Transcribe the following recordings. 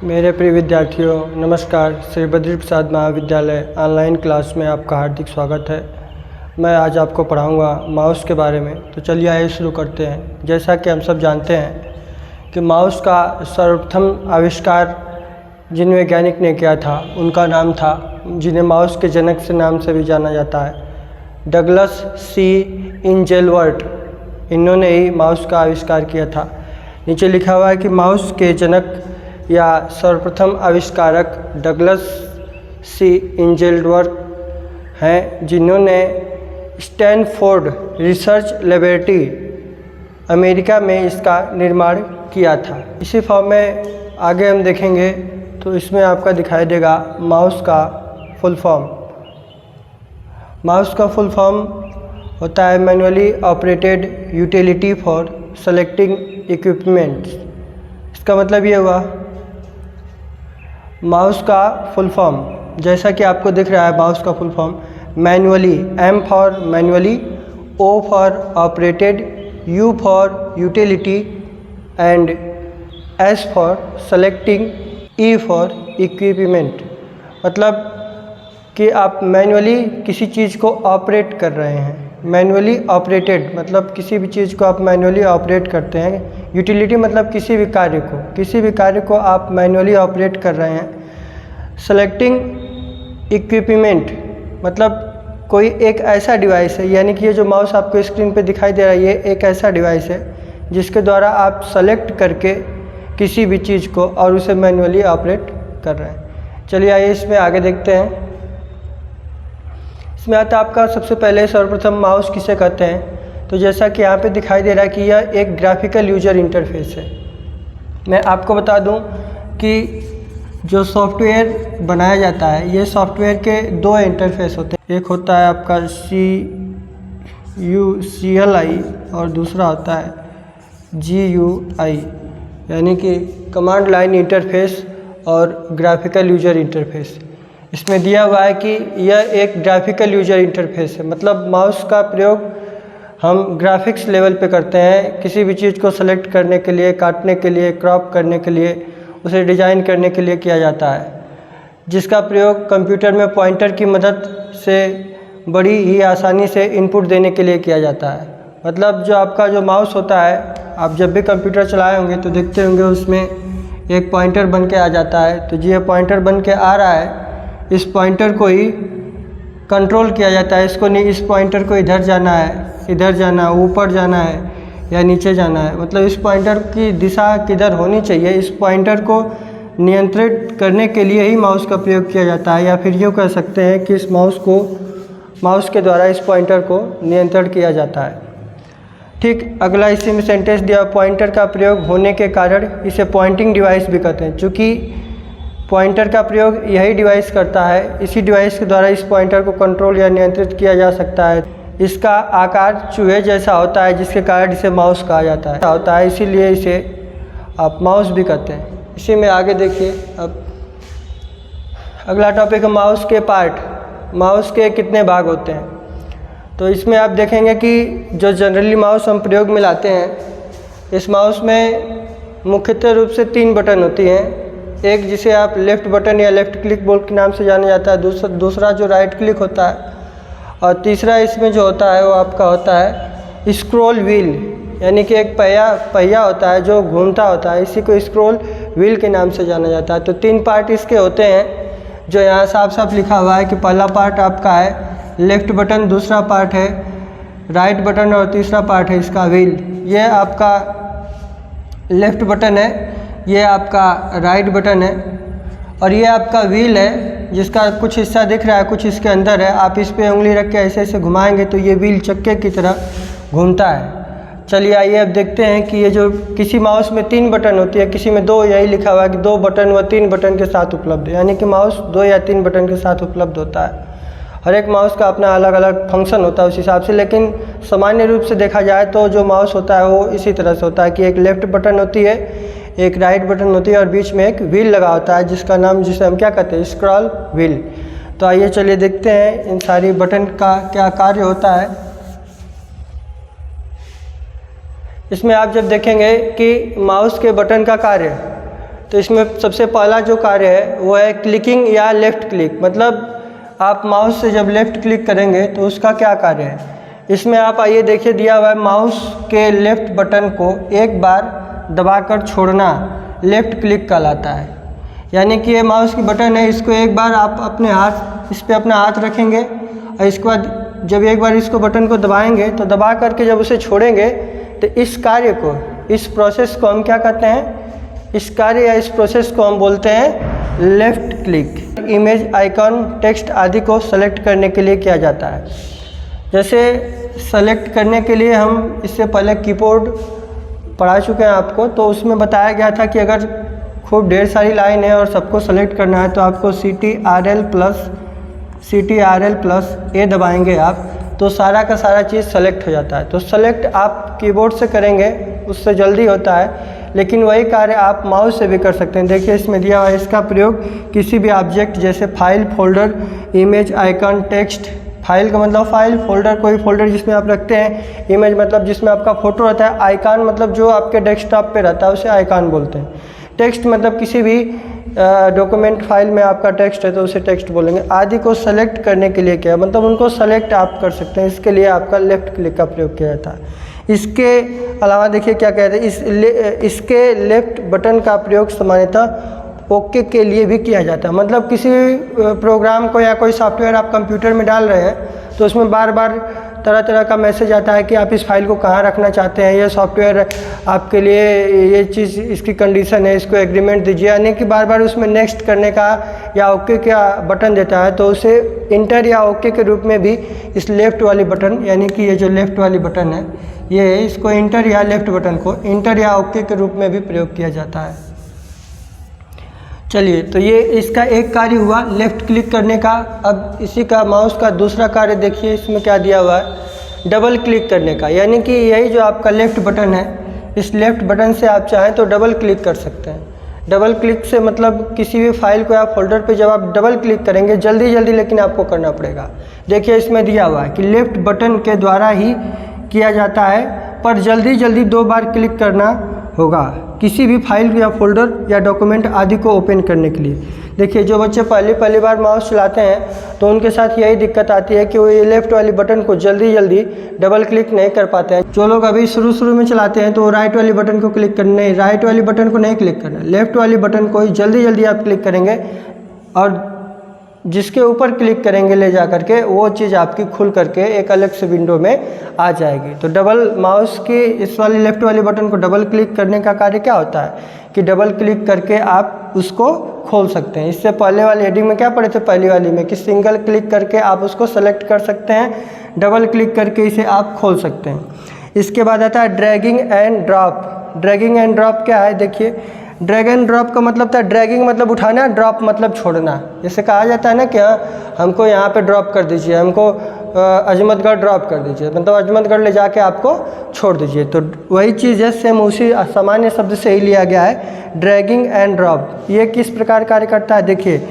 मेरे प्रिय विद्यार्थियों, नमस्कार। श्री बद्री प्रसाद महाविद्यालय ऑनलाइन क्लास में आपका हार्दिक स्वागत है। मैं आज आपको पढ़ाऊंगा माउस के बारे में। तो चलिए आइए शुरू करते हैं। जैसा कि हम सब जानते हैं कि माउस का सर्वप्रथम आविष्कार जिन वैज्ञानिक ने किया था उनका नाम था, जिन्हें माउस के जनक से नाम से भी जाना जाता है, डगलस सी इंजेलवर्ट। इन्होंने ही माउस का आविष्कार किया था। नीचे लिखा हुआ है कि माउस के जनक या सर्वप्रथम आविष्कारक डगलस सी इंजेलवर्ट हैं, जिन्होंने स्टैनफोर्ड रिसर्च लैबोरेटरी अमेरिका में इसका निर्माण किया था। इसी फॉर्म में आगे हम देखेंगे तो इसमें आपका दिखाई देगा माउस का फुल फॉर्म। माउस का फुल फॉर्म होता है manually operated utility for selecting equipments. इसका मतलब ये हुआ माउस का फुल फॉर्म, जैसा कि आपको दिख रहा है माउस का full form manually, M for manually, O for operated, U for utility and S for selecting, E for equipment. मतलब कि आप मैनुअली किसी चीज़ को ऑपरेट कर रहे हैं। मैनुअली ऑपरेटेड मतलब किसी भी चीज़ को आप मैनुअली ऑपरेट करते हैं। यूटिलिटी मतलब किसी भी कार्य को आप मैनुअली ऑपरेट कर रहे हैं। सेलेक्टिंग इक्विपमेंट मतलब कोई एक ऐसा डिवाइस है, यानी कि ये जो माउस आपको स्क्रीन पे दिखाई दे रहा है ये एक ऐसा डिवाइस है जिसके द्वारा आप सेलेक्ट करके किसी भी चीज़ को और उसे मैनुअली ऑपरेट कर रहे हैं। चलिए आइए इसमें आगे देखते हैं। इसमें आता है आपका सबसे पहले सर्वप्रथम माउस किसे कहते हैं। तो जैसा कि यहाँ पे दिखाई दे रहा है कि यह एक ग्राफिकल यूजर इंटरफेस है। मैं आपको बता दूं कि जो सॉफ्टवेयर बनाया जाता है, ये सॉफ्टवेयर के दो इंटरफेस होते हैं। एक होता है आपका CLI और दूसरा होता है GUI, यानी कि कमांड लाइन इंटरफेस और ग्राफिकल यूजर इंटरफेस। इसमें दिया हुआ है कि यह एक ग्राफिकल यूजर इंटरफेस है, मतलब माउस का प्रयोग हम ग्राफिक्स लेवल पे करते हैं। किसी भी चीज़ को सेलेक्ट करने के लिए, काटने के लिए, क्रॉप करने के लिए, उसे डिज़ाइन करने के लिए किया जाता है, जिसका प्रयोग कंप्यूटर में पॉइंटर की मदद से बड़ी ही आसानी से इनपुट देने के लिए किया जाता है। मतलब जो आपका जो माउस होता है, आप जब भी कंप्यूटर चलाए होंगे तो देखते होंगे उसमें एक पॉइंटर बन के आ जाता है। तो ये पॉइंटर बन के आ रहा है, इस पॉइंटर को ही कंट्रोल किया जाता है। इसको नहीं, इस पॉइंटर को इधर जाना है, इधर जाना है, ऊपर जाना है या नीचे जाना है। मतलब इस पॉइंटर की दिशा किधर होनी चाहिए, इस पॉइंटर को नियंत्रित करने के लिए ही माउस का प्रयोग किया जाता है। या फिर यूँ कह सकते हैं कि इस माउस के द्वारा इस पॉइंटर को नियंत्रण किया जाता है। ठीक अगला इसी में सेंटेंस दिया, पॉइंटर का प्रयोग होने के कारण इसे पॉइंटिंग डिवाइस भी कहते हैं। चूँकि पॉइंटर का प्रयोग यही डिवाइस करता है, इसी डिवाइस के द्वारा इस पॉइंटर को कंट्रोल या नियंत्रित किया जा सकता है। इसका आकार चूहे जैसा होता है, जिसके कारण इसे माउस कहा जाता है, इसीलिए इसे आप माउस भी कहते हैं। इसी में आगे देखिए। अब अगला टॉपिक है माउस के पार्ट। माउस के कितने भाग होते हैं। तो इसमें आप देखेंगे कि जो जनरली माउस हम प्रयोग में लाते हैं, इस माउस में मुख्यतः रूप से 3 बटन होती हैं। एक जिसे आप लेफ़्ट बटन या लेफ़्ट क्लिक बोर्ड के नाम से जाना जाता है, दूसरा जो राइट क्लिक होता है, और तीसरा इसमें जो होता है वो आपका होता है स्क्रॉल व्हील, यानी कि एक पहिया होता है जो घूमता होता है, इसी को स्क्रॉल व्हील के नाम से जाना जाता है। तो 3 पार्ट इसके होते हैं, जो यहाँ साफ साफ लिखा हुआ है कि पहला पार्ट आपका है लेफ़्ट बटन, दूसरा पार्ट है राइट बटन और तीसरा पार्ट है इसका व्हील। ये आपका लेफ़्ट बटन है, ये आपका राइट बटन है और ये आपका व्हील है, जिसका कुछ हिस्सा दिख रहा है, कुछ इसके अंदर है। आप इस पे उंगली रख के ऐसे ऐसे घुमाएंगे तो ये व्हील चक्के की तरह घूमता है। चलिए आइए अब देखते हैं कि ये जो किसी माउस में 3 बटन होती है, किसी में 2, यही लिखा हुआ है कि 2 बटन व 3 बटन के साथ उपलब्ध है, यानी कि माउस 2 या 3 बटन के साथ उपलब्ध होता है। हर एक माउस का अपना अलग अलग फंक्शन होता है उस हिसाब से, लेकिन सामान्य रूप से देखा जाए तो जो माउस होता है वो इसी तरह से होता है कि एक लेफ़्ट बटन होती है, एक राइट बटन होती है और बीच में एक व्हील लगा होता है, जिसे हम क्या कहते हैं, स्क्रॉल व्हील। तो आइए चलिए देखते हैं इन सारी बटन का क्या कार्य होता है। इसमें आप जब देखेंगे कि माउस के बटन का कार्य, तो इसमें सबसे पहला जो कार्य है वो है क्लिकिंग या लेफ़्ट क्लिक। मतलब आप माउस से जब लेफ़्ट क्लिक करेंगे तो उसका क्या कार्य है। इसमें आप आइए देखिए, दिया हुआ है माउस के लेफ़्ट बटन को एक बार दबाकर छोड़ना लेफ़्ट क्लिक कहलाता है। यानी कि ये माउस की बटन है, इसको एक बार आप अपने हाथ, इस पर अपना हाथ रखेंगे और इसके बाद जब एक बार इसको बटन को दबाएंगे तो दबा करके जब उसे छोड़ेंगे तो इस कार्य को, इस प्रोसेस को हम क्या कहते हैं, इस कार्य या इस प्रोसेस को हम बोलते हैं left click. Image, icon, text आदि को सेलेक्ट करने के लिए किया जाता है। जैसे सेलेक्ट करने के लिए हम इससे पहले कीबोर्ड पढ़ा चुके हैं आपको, तो उसमें बताया गया था कि अगर खूब ढेर सारी लाइन है और सबको सेलेक्ट करना है तो आपको CTRL+A दबाएंगे आप, तो सारा का सारा चीज़ सेलेक्ट हो जाता है। तो सेलेक्ट आप कीबोर्ड से करेंगे उससे जल्दी होता है, लेकिन वही कार्य आप माउस से भी कर सकते हैं। देखिए इसमें दिया हुआ है, इसका प्रयोग किसी भी ऑब्जेक्ट जैसे file, folder, image, icon, text. File का मतलब फाइल, फोल्डर कोई फोल्डर जिसमें आप रखते हैं, इमेज मतलब जिसमें आपका फ़ोटो रहता है, आइकन मतलब जो आपके डेस्कटॉप पे रहता है उसे आइकन बोलते हैं, टेक्स्ट मतलब किसी भी डॉक्यूमेंट फाइल में आपका टेक्स्ट है तो उसे टेक्स्ट बोलेंगे, आदि को सेलेक्ट करने के लिए क्या, मतलब उनको सेलेक्ट आप कर सकते हैं। इसके लिए आपका लेफ़्ट क्लिक का प्रयोग किया जाता है। इसके अलावा देखिए क्या कहते हैं, इसके लेफ़्ट बटन का प्रयोग सामान्यतः ओके के लिए भी किया जाता है। मतलब किसी प्रोग्राम को या कोई सॉफ्टवेयर आप कंप्यूटर में डाल रहे हैं तो उसमें बार बार तरह तरह का मैसेज आता है कि आप इस फाइल को कहाँ रखना चाहते हैं, ये सॉफ्टवेयर आपके लिए ये चीज़, इसकी कंडीशन है, इसको एग्रीमेंट दीजिए, यानी कि बार बार उसमें नेक्स्ट करने का या ओके का बटन देता है। तो उसे इंटर या ओके के रूप में भी इस लेफ़्ट वाली बटन, यानी कि ये जो लेफ़्ट वाली बटन है ये, इसको इंटर या लेफ़्ट बटन को इंटर या ओके के रूप में भी प्रयोग किया जाता है। चलिए, तो ये इसका एक कार्य हुआ लेफ़्ट क्लिक करने का। अब इसी का माउस का दूसरा कार्य देखिए, इसमें क्या दिया हुआ है, डबल क्लिक करने का। यानी कि यही जो आपका लेफ़्ट बटन है, इस लेफ़्ट बटन से आप चाहें तो डबल क्लिक कर सकते हैं। डबल क्लिक से मतलब किसी भी फाइल को या फोल्डर पे जब आप डबल क्लिक करेंगे, जल्दी जल्दी लेकिन आपको करना पड़ेगा। देखिए इसमें दिया हुआ है कि लेफ़्ट बटन के द्वारा ही किया जाता है, पर जल्दी जल्दी 2 बार क्लिक करना होगा किसी भी फाइल या फोल्डर या डॉक्यूमेंट आदि को ओपन करने के लिए। देखिए जो बच्चे पहली बार माउस चलाते हैं तो उनके साथ यही दिक्कत आती है कि वो ये लेफ़्ट वाली बटन को जल्दी जल्दी डबल क्लिक नहीं कर पाते हैं। जो लोग अभी शुरू में चलाते हैं तो वो राइट वाली बटन को क्लिक करना, नहीं, राइट वाली बटन को नहीं क्लिक करना, लेफ़्ट वाली बटन को ही जल्दी जल्दी आप क्लिक करेंगे और जिसके ऊपर क्लिक करेंगे ले जा करके वो चीज़ आपकी खुल करके एक अलग से विंडो में आ जाएगी। तो डबल माउस की इस वाली लेफ़्ट वाली बटन को डबल क्लिक करने का कार्य क्या होता है कि डबल क्लिक करके आप उसको खोल सकते हैं। इससे पहले वाली हेडिंग में क्या पढ़े थे, पहली वाली में, कि सिंगल क्लिक करके आप उसको सेलेक्ट कर सकते हैं, डबल क्लिक करके इसे आप खोल सकते हैं। इसके बाद आता है dragging and drop. Dragging and drop क्या है, देखिए ड्रैग एंड ड्रॉप का मतलब था, ड्रैगिंग मतलब उठाना, ड्रॉप मतलब छोड़ना। जैसे कहा जाता है ना कि हाँ हमको यहाँ पे ड्रॉप कर दीजिए, हमको अजमतगढ़ ड्रॉप कर दीजिए, मतलब अजमतगढ़ ले जाके आपको छोड़ दीजिए। तो वही चीज़ है, सेम उसी सामान्य शब्द से ही लिया गया है, ड्रैगिंग एंड ड्रॉप। ये किस प्रकार कार्य करता है, देखिए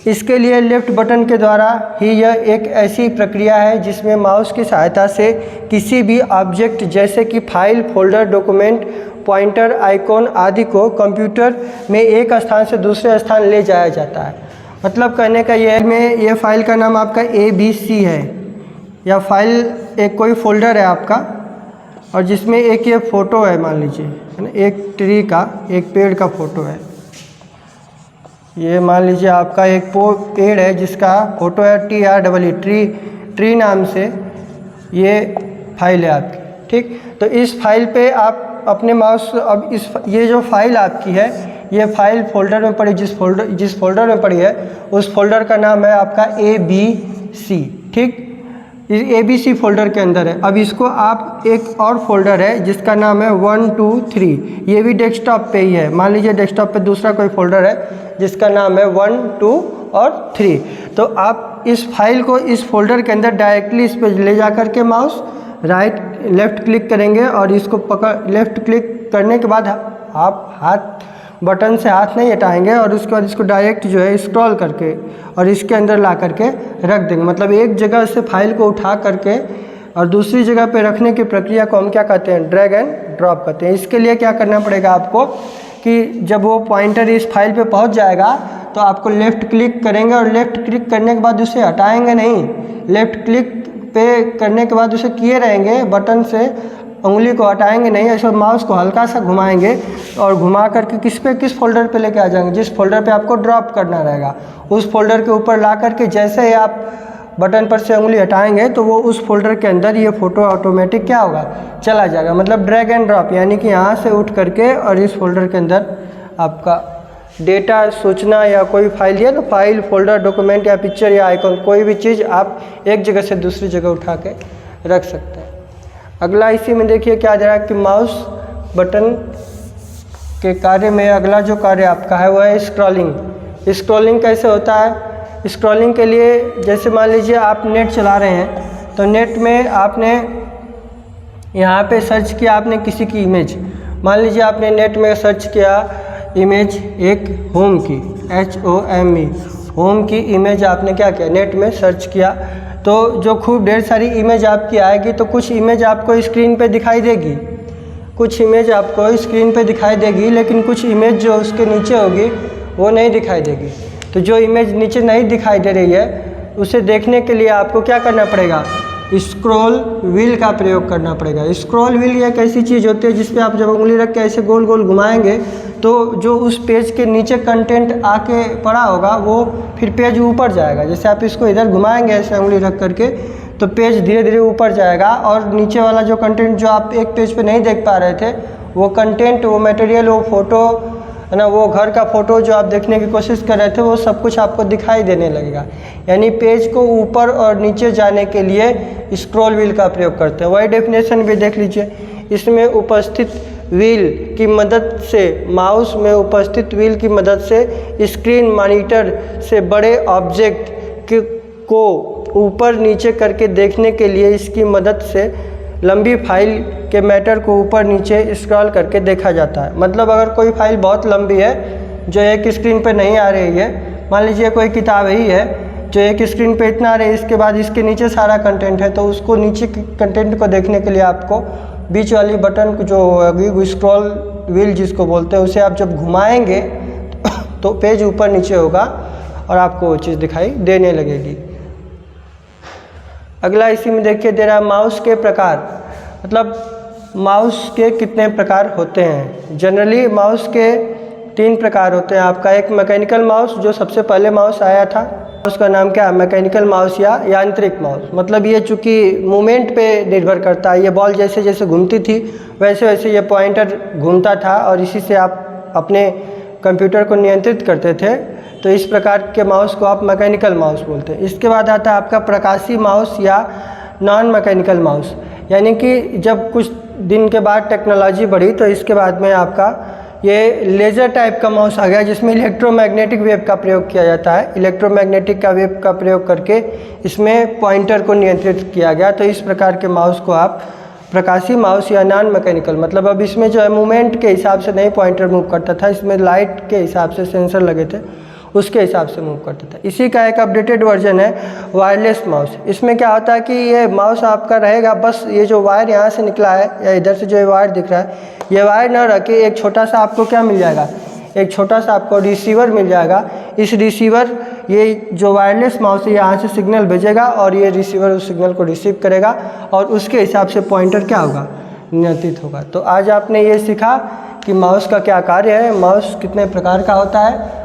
इसके लिए लेफ़्ट बटन के द्वारा ही यह एक ऐसी प्रक्रिया है जिसमें माउस की सहायता से किसी भी ऑब्जेक्ट जैसे कि file, folder, document, pointer, icon आदि को कंप्यूटर में एक स्थान से दूसरे स्थान ले जाया जाता है। मतलब कहने का ये फाइल का नाम आपका ABC है, या फाइल एक कोई फोल्डर है आपका और जिसमें एक ये फ़ोटो है, मान लीजिए है ना, एक ट्री का, एक पेड़ का फ़ोटो है। ये मान लीजिए आपका एक पेड़ है जिसका फ़ोटो है TREE, ट्री नाम से ये फाइल है आपकी, ठीक। तो इस फाइल पे आप अपने माउस, अब ये जो फाइल आपकी है, ये फाइल फोल्डर में पड़ी, जिस फोल्डर में पड़ी है उस फोल्डर का नाम है आपका ABC, ठीक। इस ABC फोल्डर के अंदर है। अब इसको आप, एक और फोल्डर है जिसका नाम है 1 2 3, ये भी डेस्कटॉप पे ही है। मान लीजिए डेस्कटॉप पे दूसरा कोई फोल्डर है जिसका नाम है 1 2 और 3। तो आप इस फाइल को इस फोल्डर के अंदर डायरेक्टली इस पर ले जा कर के माउस लेफ़्ट क्लिक करेंगे और इसको लेफ़्ट क्लिक करने के बाद आप हाथ बटन से हाथ नहीं हटाएंगे और उसके बाद इसको डायरेक्ट जो है स्क्रॉल करके और इसके अंदर ला करके रख देंगे। मतलब एक जगह से फाइल को उठा करके और दूसरी जगह पे रखने की प्रक्रिया को हम क्या कहते हैं, ड्रैग एंड ड्रॉप कहते हैं। इसके लिए क्या करना पड़ेगा आपको कि जब वो पॉइंटर इस फाइल पे पहुंच जाएगा तो आपको लेफ़्ट क्लिक करेंगे और लेफ़्ट क्लिक करने के बाद उसे हटाएंगे नहीं, लेफ़्ट क्लिक पे करने के बाद उसे किए रहेंगे, बटन से उंगली को हटाएंगे नहीं, ऐसे माउस को हल्का सा घुमाएंगे और घुमा करके किस फोल्डर पे लेके आ जाएंगे, जिस फोल्डर पे आपको ड्रॉप करना रहेगा उस फोल्डर के ऊपर ला करके जैसे ही आप बटन पर से उंगली हटाएंगे तो वो उस फोल्डर के अंदर ये फ़ोटो ऑटोमेटिक क्या होगा, चला जाएगा। मतलब ड्रैग एंड ड्रॉप, यानी कि यहाँ से उठ करके और इस फोल्डर के अंदर आपका डेटा, सूचना या कोई फाइल है तो फाइल, फोल्डर, डॉक्यूमेंट या पिक्चर या आइकॉन, कोई भी चीज़ आप एक जगह से दूसरी जगह उठा के रख सकते हैं। अगला इसी में देखिए क्या दे रहा है कि माउस बटन के कार्य में अगला जो कार्य आपका है वह है स्क्रॉलिंग। स्क्रॉलिंग कैसे होता है? स्क्रॉलिंग के लिए जैसे मान लीजिए आप नेट चला रहे हैं तो नेट में आपने यहाँ पे सर्च किया आपने किसी की इमेज, मान लीजिए आपने नेट में सर्च किया इमेज एक होम की, HOME, होम की इमेज आपने क्या किया, नेट में सर्च किया तो जो खूब ढेर सारी इमेज आपकी आएगी तो कुछ इमेज आपको स्क्रीन पे दिखाई देगी, कुछ इमेज आपको स्क्रीन पे दिखाई देगी, लेकिन कुछ इमेज जो उसके नीचे होगी वो नहीं दिखाई देगी। तो जो इमेज नीचे नहीं दिखाई दे रही है उसे देखने के लिए आपको क्या करना पड़ेगा, स्क्रॉल व्हील का प्रयोग करना पड़ेगा। स्क्रॉल व्हील एक ऐसी चीज़ होती है जिस पे आप जब उंगली रख के ऐसे गोल गोल घुमाएंगे तो जो उस पेज के नीचे कंटेंट आके पड़ा होगा वो फिर पेज ऊपर जाएगा। जैसे आप इसको इधर घुमाएंगे ऐसे उंगली रख करके तो पेज धीरे धीरे ऊपर जाएगा और नीचे वाला जो कंटेंट जो आप एक पेज पे नहीं देख पा रहे थे वो कंटेंट, वो मटेरियल, वो फ़ोटो है ना, वो घर का फ़ोटो जो आप देखने की कोशिश कर रहे थे वो सब कुछ आपको दिखाई देने लगेगा। यानी पेज को ऊपर और नीचे जाने के लिए स्क्रॉल व्हील का प्रयोग करते हैं। वही डेफिनेशन भी देख लीजिए, इसमें उपस्थित व्हील की मदद से, माउस में उपस्थित व्हील की मदद से स्क्रीन मॉनिटर से बड़े ऑब्जेक्ट को ऊपर नीचे करके देखने के लिए इसकी मदद से लंबी फाइल के मैटर को ऊपर नीचे स्क्रॉल करके देखा जाता है। मतलब अगर कोई फाइल बहुत लंबी है जो एक स्क्रीन पर नहीं आ रही है, मान लीजिए कोई किताब ही है जो एक स्क्रीन पे इतना आ रही है, इसके बाद इसके नीचे सारा कंटेंट है, तो उसको नीचे कंटेंट को देखने के लिए आपको बीच वाली बटन को जो स्क्रॉल व्हील जिसको बोलते हैं उसे आप जब घुमाएंगे तो पेज ऊपर नीचे होगा और आपको वो चीज़ दिखाई देने लगेगी। अगला इसी में देखिए दे रहा है माउस के प्रकार, मतलब माउस के कितने प्रकार होते हैं। जनरली माउस के 3 प्रकार होते हैं आपका। एक मैकेनिकल माउस जो सबसे पहले माउस आया था, उसका नाम क्या है, मैकेनिकल माउस या यांत्रिक माउस। मतलब ये चूँकि मूवमेंट पे निर्भर करता है, ये बॉल जैसे जैसे घूमती थी वैसे वैसे ये पॉइंटर घूमता था और इसी से आप अपने कंप्यूटर को नियंत्रित करते थे, तो इस प्रकार के माउस को आप मैकेनिकल माउस बोलते हैं। इसके बाद आता है आपका प्रकाशी माउस या नॉन मैकेनिकल माउस, यानी कि जब कुछ दिन के बाद टेक्नोलॉजी बढ़ी तो इसके बाद में आपका ये लेज़र टाइप का माउस आ गया जिसमें इलेक्ट्रोमैग्नेटिक वेव का प्रयोग किया जाता है। इलेक्ट्रोमैग्नेटिक का वेव का प्रयोग करके इसमें पॉइंटर को नियंत्रित किया गया, तो इस प्रकार के माउस को आप प्रकाशी माउस या नॉन मैकेनिकल, मतलब अब इसमें जो है मूवमेंट के हिसाब से नहीं पॉइंटर मूव करता था, इसमें लाइट के हिसाब से सेंसर लगे थे उसके हिसाब से मूव करता था। इसी का एक अपडेटेड वर्जन है वायरलेस माउस। इसमें क्या होता है कि ये माउस आपका रहेगा, बस ये जो वायर यहाँ से निकला है या इधर से जो वायर दिख रहा है ये वायर ना रख के एक छोटा सा आपको क्या मिल जाएगा, एक छोटा सा आपको रिसीवर मिल जाएगा। इस रिसीवर, ये जो वायरलेस माउस है यहाँ से सिग्नल भेजेगा और ये रिसीवर उस सिग्नल को रिसीव करेगा और उसके हिसाब से पॉइंटर क्या होगा, नियंत्रित होगा। तो आज आपने ये सीखा कि माउस का क्या कार्य है, माउस कितने प्रकार का होता है।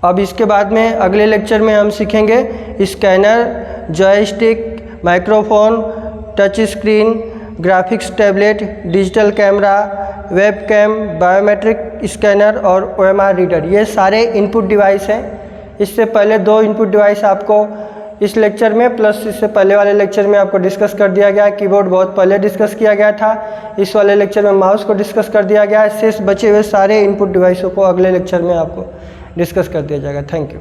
अब इसके बाद में अगले लेक्चर में हम सीखेंगे scanner, joystick, microphone, touch screen, graphics tablet, digital camera, webcam, biometric scanner और OMR रीडर। ये सारे इनपुट डिवाइस हैं। इससे पहले 2 इनपुट डिवाइस आपको इस लेक्चर में प्लस इससे पहले वाले लेक्चर में आपको डिस्कस कर दिया गया है। कीबोर्ड बहुत पहले डिस्कस किया गया था, इस वाले लेक्चर में माउस को डिस्कस कर दिया गया है। शेष बचे हुए सारे इनपुट डिवाइसों को अगले लेक्चर में आपको डिस्कस कर दिया जाएगा। Thank you.